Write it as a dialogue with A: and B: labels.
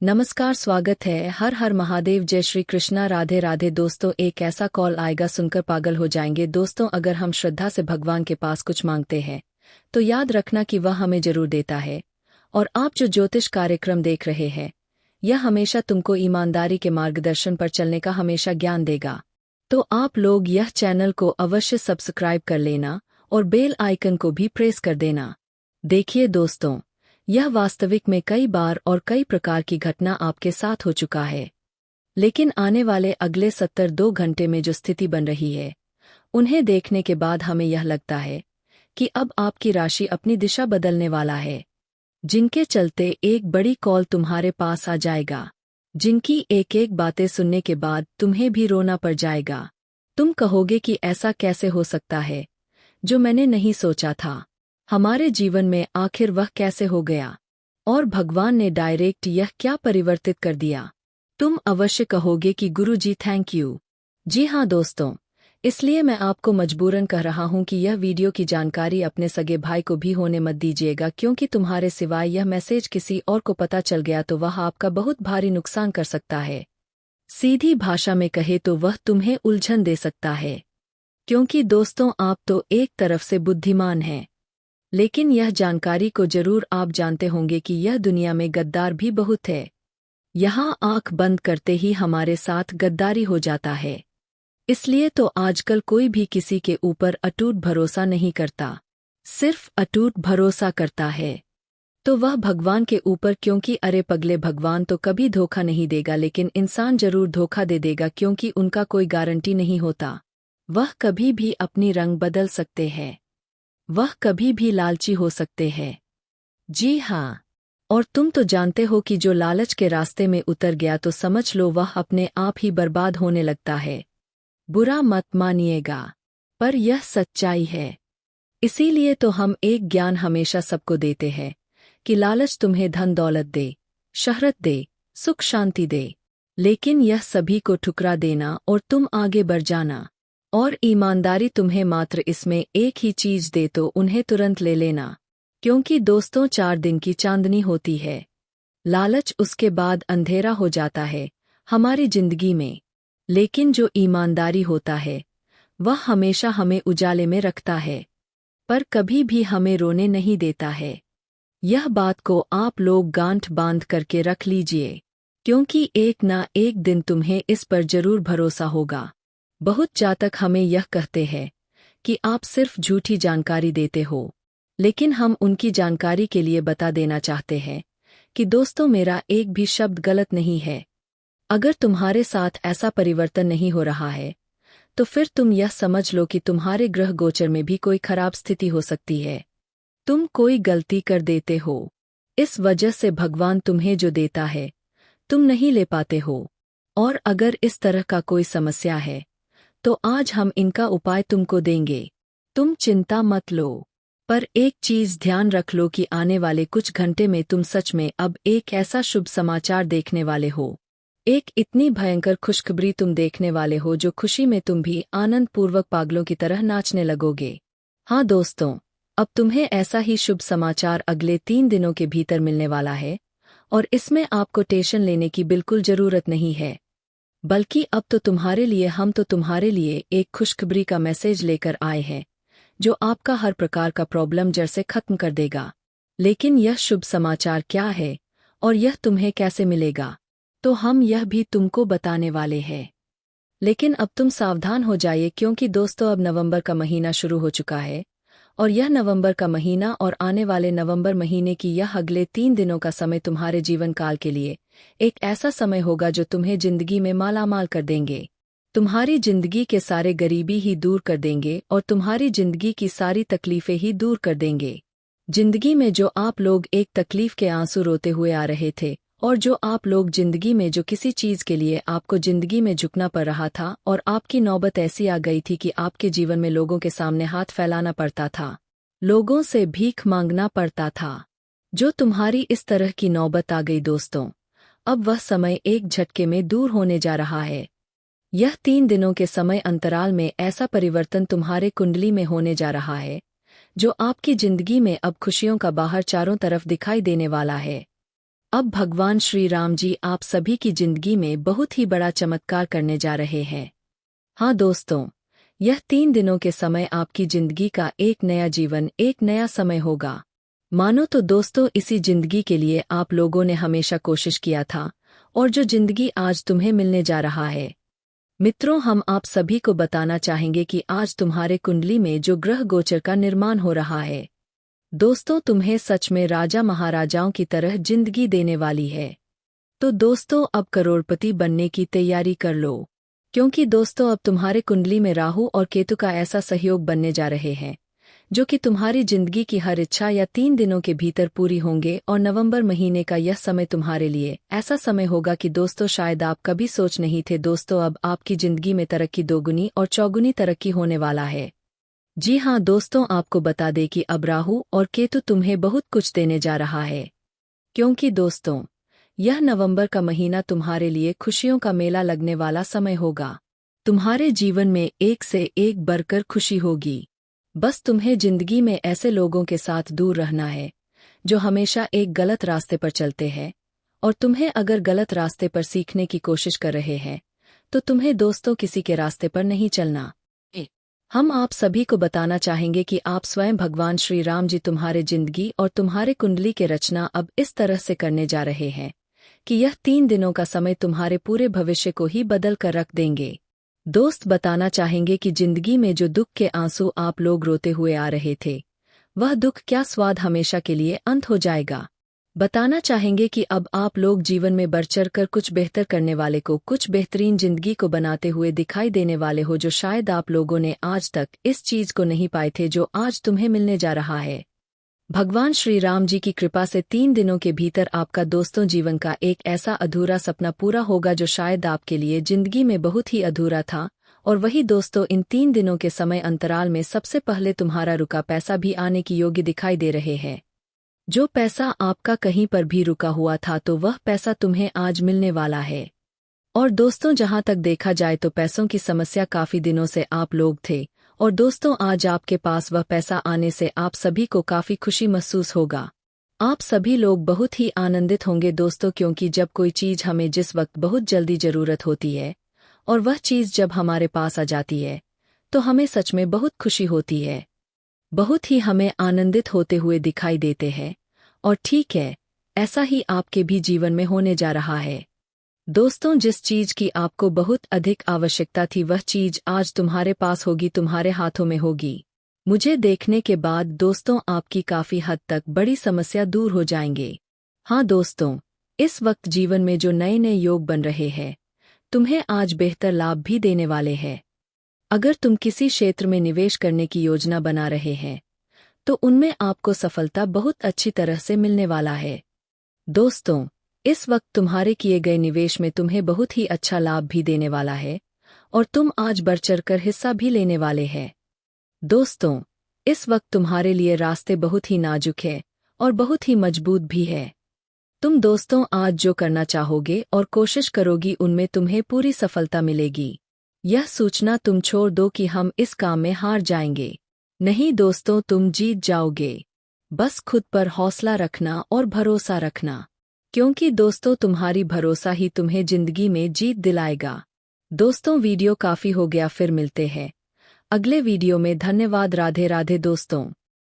A: नमस्कार, स्वागत है। हर हर महादेव, जय श्री कृष्णा, राधे राधे। दोस्तों, एक ऐसा कॉल आएगा सुनकर पागल हो जाएंगे। दोस्तों, अगर हम श्रद्धा से भगवान के पास कुछ मांगते हैं तो याद रखना कि वह हमें जरूर देता है। और आप जो ज्योतिष कार्यक्रम देख रहे हैं, यह हमेशा तुमको ईमानदारी के मार्गदर्शन पर चलने का हमेशा ज्ञान देगा। तो आप लोग यह चैनल को अवश्य सब्सक्राइब कर लेना और बेल आइकन को भी प्रेस कर देना। देखिए दोस्तों, यह वास्तविक में कई बार और कई प्रकार की घटना आपके साथ हो चुका है। लेकिन आने वाले अगले 72 घंटे में जो स्थिति बन रही है, उन्हें देखने के बाद हमें यह लगता है कि अब आपकी राशि अपनी दिशा बदलने वाला है। जिनके चलते एक बड़ी कॉल तुम्हारे पास आ जाएगा, जिनकी एक एक बातें सुनने के बाद तुम्हें भी रोना पड़ जाएगा। तुम कहोगे कि ऐसा कैसे हो सकता है, जो मैंने नहीं सोचा था। हमारे जीवन में आखिर वह कैसे हो गया, और भगवान ने डायरेक्ट यह क्या परिवर्तित कर दिया। तुम अवश्य कहोगे कि गुरुजी थैंक यू। जी हाँ दोस्तों, इसलिए मैं आपको मजबूरन कह रहा हूं कि यह वीडियो की जानकारी अपने सगे भाई को भी होने मत दीजिएगा, क्योंकि तुम्हारे सिवाय यह मैसेज किसी और को पता चल गया तो वह आपका बहुत भारी नुकसान कर सकता है। सीधी भाषा में कहे तो वह तुम्हें उलझन दे सकता है। क्योंकि दोस्तों, आप तो एक तरफ से बुद्धिमान हैं, लेकिन यह जानकारी को जरूर आप जानते होंगे कि यह दुनिया में गद्दार भी बहुत है। यहाँ आंख बंद करते ही हमारे साथ गद्दारी हो जाता है। इसलिए तो आजकल कोई भी किसी के ऊपर अटूट भरोसा नहीं करता, सिर्फ अटूट भरोसा करता है तो वह भगवान के ऊपर। क्योंकि अरे पगले, भगवान तो कभी धोखा नहीं देगा, लेकिन इंसान जरूर धोखा दे देगा, क्योंकि उनका कोई गारंटी नहीं होता। वह कभी भी अपनी रंग बदल सकते हैं, वह कभी भी लालची हो सकते हैं। जी हाँ, और तुम तो जानते हो कि जो लालच के रास्ते में उतर गया तो समझ लो वह अपने आप ही बर्बाद होने लगता है। बुरा मत मानिएगा, पर यह सच्चाई है। इसीलिए तो हम एक ज्ञान हमेशा सबको देते हैं कि लालच तुम्हें धन दौलत दे, शहरत दे, सुख शांति दे, लेकिन यह सभी को ठुकरा देना और तुम आगे बढ़ जाना। और ईमानदारी तुम्हें मात्र इसमें एक ही चीज दे तो उन्हें तुरंत ले लेना। क्योंकि दोस्तों, 4 दिन की चांदनी होती है, लालच उसके बाद अंधेरा हो जाता है हमारी जिंदगी में। लेकिन जो ईमानदारी होता है, वह हमेशा हमें उजाले में रखता है, पर कभी भी हमें रोने नहीं देता है। यह बात को आप लोग गांठ बांध करके रख लीजिए, क्योंकि एक ना एक दिन तुम्हें इस पर जरूर भरोसा होगा। बहुत जातक हमें यह कहते हैं कि आप सिर्फ झूठी जानकारी देते हो, लेकिन हम उनकी जानकारी के लिए बता देना चाहते हैं कि दोस्तों, मेरा एक भी शब्द गलत नहीं है। अगर तुम्हारे साथ ऐसा परिवर्तन नहीं हो रहा है, तो फिर तुम यह समझ लो कि तुम्हारे ग्रह गोचर में भी कोई खराब स्थिति हो सकती है। तुम कोई गलती कर देते हो, इस वजह से भगवान तुम्हें जो देता है तुम नहीं ले पाते हो। और अगर इस तरह का कोई समस्या है तो आज हम इनका उपाय तुमको देंगे। तुम चिंता मत लो, पर एक चीज ध्यान रख लो कि आने वाले कुछ घंटे में तुम सच में अब एक ऐसा शुभ समाचार देखने वाले हो। एक इतनी भयंकर खुशखबरी तुम देखने वाले हो जो खुशी में तुम भी आनंदपूर्वक पागलों की तरह नाचने लगोगे। हाँ दोस्तों, अब तुम्हें ऐसा ही शुभ समाचार अगले 3 दिनों के भीतर मिलने वाला है, और इसमें आपको टेंशन लेने की बिल्कुल जरूरत नहीं है। बल्कि अब तो तुम्हारे लिए एक खुशखबरी का मैसेज लेकर आए हैं, जो आपका हर प्रकार का प्रॉब्लम जड़ से खत्म कर देगा। लेकिन यह शुभ समाचार क्या है और यह तुम्हें कैसे मिलेगा, तो हम यह भी तुमको बताने वाले हैं। लेकिन अब तुम सावधान हो जाइए, क्योंकि दोस्तों, अब नवंबर का महीना शुरू हो चुका है, और यह नवंबर का महीना और आने वाले नवंबर महीने की यह अगले 3 दिनों का समय तुम्हारे जीवन काल के लिए एक ऐसा समय होगा जो तुम्हें जिंदगी में मालामाल कर देंगे। तुम्हारी जिंदगी के सारे गरीबी ही दूर कर देंगे और तुम्हारी जिंदगी की सारी तकलीफें ही दूर कर देंगे। जिंदगी में जो आप लोग एक तकलीफ के आंसू रोते हुए आ रहे थे, और जो आप लोग जिंदगी में जो किसी चीज के लिए आपको जिंदगी में झुकना पड़ रहा था, और आपकी नौबत ऐसी आ गई थी कि आपके जीवन में लोगों के सामने हाथ फैलाना पड़ता था, लोगों से भीख मांगना पड़ता था। जो तुम्हारी इस तरह की नौबत आ गई दोस्तों, अब वह समय एक झटके में दूर होने जा रहा है। यह 3 दिनों के समय अंतराल में ऐसा परिवर्तन तुम्हारे कुंडली में होने जा रहा है, जो आपकी जिंदगी में अब खुशियों का बाहर चारों तरफ दिखाई देने वाला है। अब भगवान श्री राम जी आप सभी की जिंदगी में बहुत ही बड़ा चमत्कार करने जा रहे हैं। हाँ दोस्तों, यह 3 दिनों के समय आपकी जिंदगी का एक नया जीवन, एक नया समय होगा। मानो तो दोस्तों, इसी जिंदगी के लिए आप लोगों ने हमेशा कोशिश किया था, और जो जिंदगी आज तुम्हें मिलने जा रहा है। मित्रों, हम आप सभी को बताना चाहेंगे कि आज तुम्हारे कुंडली में जो ग्रह गोचर का निर्माण हो रहा है, दोस्तों तुम्हें सच में राजा महाराजाओं की तरह जिंदगी देने वाली है। तो दोस्तों, अब करोड़पति बनने की तैयारी कर लो, क्योंकि दोस्तों अब तुम्हारे कुंडली में राहु और केतु का ऐसा सहयोग बनने जा रहे हैं, जो कि तुम्हारी जिंदगी की हर इच्छा या 3 दिनों के भीतर पूरी होंगे। और नवंबर महीने का यह समय तुम्हारे लिए ऐसा समय होगा कि दोस्तों शायद आप कभी सोच नहीं थे। दोस्तों, अब आपकी जिंदगी में तरक्की दोगुनी और चौगुनी तरक्की होने वाला है। जी हाँ दोस्तों, आपको बता दें कि अब राहु और केतु तुम्हें बहुत कुछ देने जा रहा है, क्योंकि दोस्तों यह नवंबर का महीना तुम्हारे लिए खुशियों का मेला लगने वाला समय होगा। तुम्हारे जीवन में एक से एक बढ़कर खुशी होगी। बस तुम्हें जिंदगी में ऐसे लोगों के साथ दूर रहना है जो हमेशा एक गलत रास्ते पर चलते हैं, और तुम्हें अगर गलत रास्ते पर सीखने की कोशिश कर रहे हैं तो तुम्हें दोस्तों किसी के रास्ते पर नहीं चलना। हम आप सभी को बताना चाहेंगे कि आप स्वयं भगवान श्री राम जी तुम्हारे जिंदगी और तुम्हारे कुंडली के रचना अब इस तरह से करने जा रहे हैं कि यह 3 दिनों का समय तुम्हारे पूरे भविष्य को ही बदल कर रख देंगे। दोस्त, बताना चाहेंगे कि जिंदगी में जो दुख के आंसू आप लोग रोते हुए आ रहे थे, वह दुख क्या स्वाद हमेशा के लिए अंत हो जाएगा। बताना चाहेंगे कि अब आप लोग जीवन में बढ़ चढ़ कर कुछ बेहतर करने वाले को, कुछ बेहतरीन जिंदगी को बनाते हुए दिखाई देने वाले हो, जो शायद आप लोगों ने आज तक इस चीज को नहीं पाए थे जो आज तुम्हें मिलने जा रहा है। भगवान श्री राम जी की कृपा से 3 दिनों के भीतर आपका दोस्तों जीवन का एक ऐसा अधूरा सपना पूरा होगा जो शायद आपके लिए जिंदगी में बहुत ही अधूरा था। और वही दोस्तों, इन 3 दिनों के समय अंतराल में सबसे पहले तुम्हारा रुका पैसा भी आने की योग्य दिखाई दे रहे हैं। जो पैसा आपका कहीं पर भी रुका हुआ था, तो वह पैसा तुम्हें आज मिलने वाला है। और दोस्तों, जहां तक देखा जाए तो पैसों की समस्या काफी दिनों से आप लोग थे, और दोस्तों आज आपके पास वह पैसा आने से आप सभी को काफी खुशी महसूस होगा। आप सभी लोग बहुत ही आनंदित होंगे दोस्तों, क्योंकि जब कोई चीज हमें जिस वक्त बहुत जल्दी जरूरत होती है और वह चीज जब हमारे पास आ जाती है, तो हमें सच में बहुत खुशी होती है, बहुत ही हमें आनंदित होते हुए दिखाई देते हैं। और ठीक है, ऐसा ही आपके भी जीवन में होने जा रहा है। दोस्तों, जिस चीज की आपको बहुत अधिक आवश्यकता थी, वह चीज आज तुम्हारे पास होगी, तुम्हारे हाथों में होगी। मुझे देखने के बाद दोस्तों आपकी काफी हद तक बड़ी समस्या दूर हो जाएंगे। हाँ दोस्तों, इस वक्त जीवन में जो नए नए योग बन रहे हैं, तुम्हें आज बेहतर लाभ भी देने वाले हैं। अगर तुम किसी क्षेत्र में निवेश करने की योजना बना रहे हैं, तो उनमें आपको सफलता बहुत अच्छी तरह से मिलने वाला है। दोस्तों, इस वक्त तुम्हारे किए गए निवेश में तुम्हें बहुत ही अच्छा लाभ भी देने वाला है, और तुम आज बढ़ चढ़कर हिस्सा भी लेने वाले हैं। दोस्तों, इस वक्त तुम्हारे लिए रास्ते बहुत ही नाजुक है और बहुत ही मजबूत भी है। तुम दोस्तों आज जो करना चाहोगे और कोशिश करोगी, उनमें तुम्हें पूरी सफलता मिलेगी। यह सूचना तुम छोड़ दो कि हम इस काम में हार जाएंगे। नहीं दोस्तों, तुम जीत जाओगे। बस खुद पर हौसला रखना और भरोसा रखना, क्योंकि दोस्तों तुम्हारी भरोसा ही तुम्हें जिंदगी में जीत दिलाएगा। दोस्तों, वीडियो काफी हो गया, फिर मिलते हैं अगले वीडियो में। धन्यवाद। राधे राधे दोस्तों।